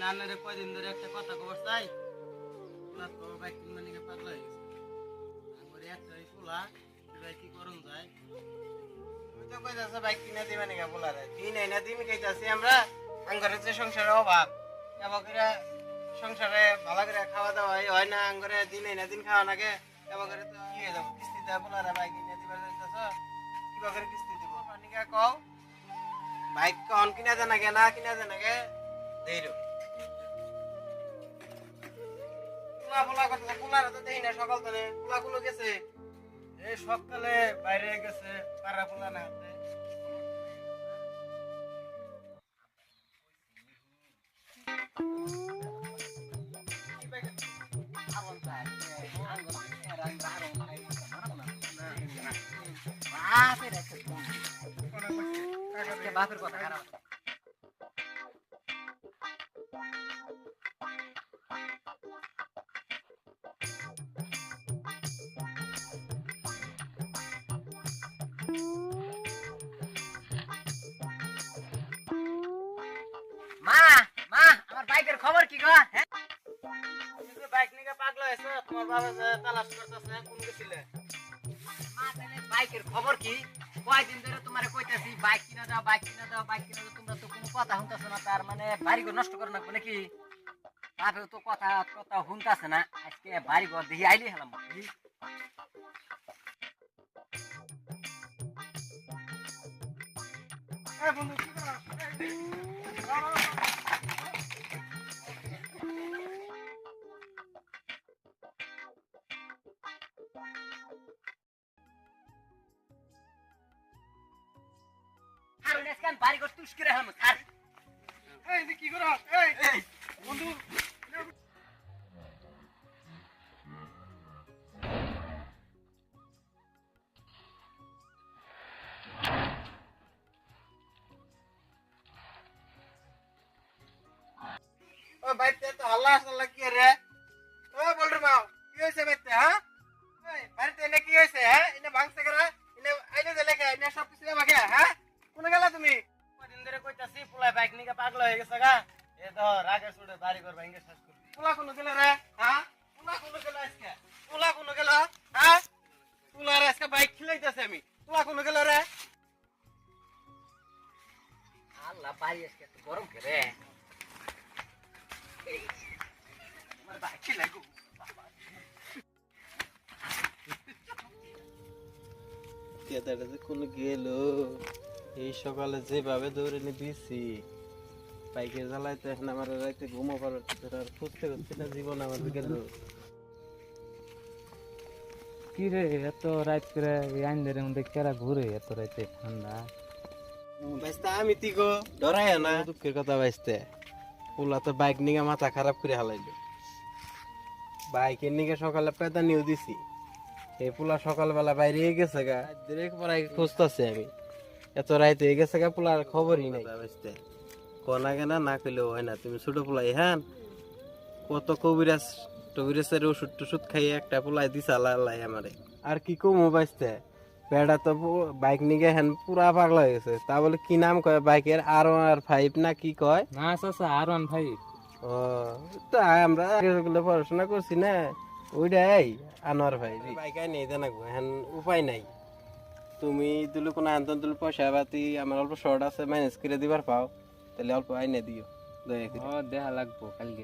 নানারে কয়দিন ধরে একটা কথা খবর চাই পোলা তো বাইক কিনবে নাকি পাগলা হয়ে গেছে আমার একটাই পোলা ভাই কি করুন যায় তুমি তো কইতাছো বাইক কিনে দিবে নাকি পোলারে দিন এই না দিন কইতাছি আমরা আঙ্গরে যে সংসারের অভাব এবার করে সংসারে ভালো করে খাওয়া দাওয়া হয় না আঙ্গরে দিন এই না দিন খাওয়া নাগে এবার করে তো কি হয়ে যাবো কিস্তি দেওয়া পোলারে বাইক কিনে দিবার যাইতেছ কিবা করে কিস্তি দিব পানিকা কও বাইক কখন কিনা জানা গে না কিনা জানা গে দেইরো পোলা পোলা কথা পোলারে তো দেই না সকাল থেকে পোলা গুলো গেছে এই সকালে বাইরে গেছে পাড়া পোলা না হাতে বাপের কথা খারাপ মা মা আমার বাইকের খবর কি গো হ্যাঁ তুমি বাইক নিয়ে পাগলা হইছো তোমার বাবা যে তালাশ করতেছে কোন গেছিলে মা তাহলে বাইকের খবর কি কয়দিন ধরে তোমারে কইতাছি বাইক কিনা দাও বাইক কিনা দাও বাইক কিনা দাও তোমরা তো কোনো কথা শুনতাছ না তার মানে বাড়ি ঘর নষ্ট করে নাকবো নাকি বাপেও তো কথা কথা শুনতাছে না আজকে বাড়ি ঘর দেখি আইলি হেলাম বন্ধু কি করা বাড়ি ঘর তুস করে হেলাম আর এই কি করো এই বন্ধু ও বাইতে তো হাল্লা হাল্লা কি রে ও বল রে মাও কি হইছে বাইতে হ্যাঁ এই বাড়িতে এনে কি হইছে হ্যাঁ এনে ভাঙছে করে এনে আইনে যে লেখা এনে সব কিছু আমাকে হ্যাঁ কোন গেলা তুমি কদিন ধরে কইতাছি পোলা বাইক নিয়ে পাগলা হয়ে গেছে গা এ তো রাগে ছুড়ে বাড়ি ঘর ভাঙে শেষ করে পোলা কোন গেল রে হ্যাঁ পোলা কোন গেল আজকে পোলা কোন গেল হ্যাঁ পোলা রে আজকে বাইক খিলাইতাছে আমি পোলা কোন গেল রে আল্লাহ বাড়ি আজকে এত গরম করে আমার বাইক খিলাই গো কেদারে কোন গেল এই সকালে যেভাবে দৌড়ে নিয়ে দিছি বাইকের জ্বালাইতে এখন আমার রাইতে ঘুমো পারো আর খুঁজতে খুঁজতে না জীবন আমার গেল কি রে এত রাত করে আইনের মধ্যে কেরা ঘুরে এত রাতে ঠান্ডা বাইস্তা আমি তিগো ডরাই না দুঃখের কথা বাইস্তে পোলা তো বাইক নিয়ে মাথা খারাপ করে হালাইলো বাইকের নিয়ে সকালে পেদা নিয়ে দিছি এই পোলা সকালবেলা বাইরে গেছে গা ডিরেক্ট পরে খুঁজতেছি আমি এত রাইতে হয়ে গেছে গা পোলার খবরই নাই বাইস্তে কোনা কেনা না কইলেও হয় না তুমি ছোট পোলাই হ্যাঁ কত কবিরাজ টবিরাজের ওষুধ টুষুধ খাইয়ে একটা পোলাই দিছা আল্লাহ আমারে আর কি কমু বাইস্তে বেড়া তো বাইক নিয়ে হ্যান পুরা পাগলা হয়ে গেছে তা বলে কি নাম কয় বাইকের R1R5 না কি কয় না চাচা R15 ও তো আমরা পড়াশোনা করছি না ওইটাই আনোয়ার ভাই বাইক আই নেই জানাবো হ্যান উপায় নাই তুমি দিলে কোনো আন্তন তুলে পয়সা পাতি আমার অল্প শর্ট আছে ম্যানেজ করে দিবার পাও তাহলে অল্প আইনে দিও দয়া করে দেখা লাগবো কালকে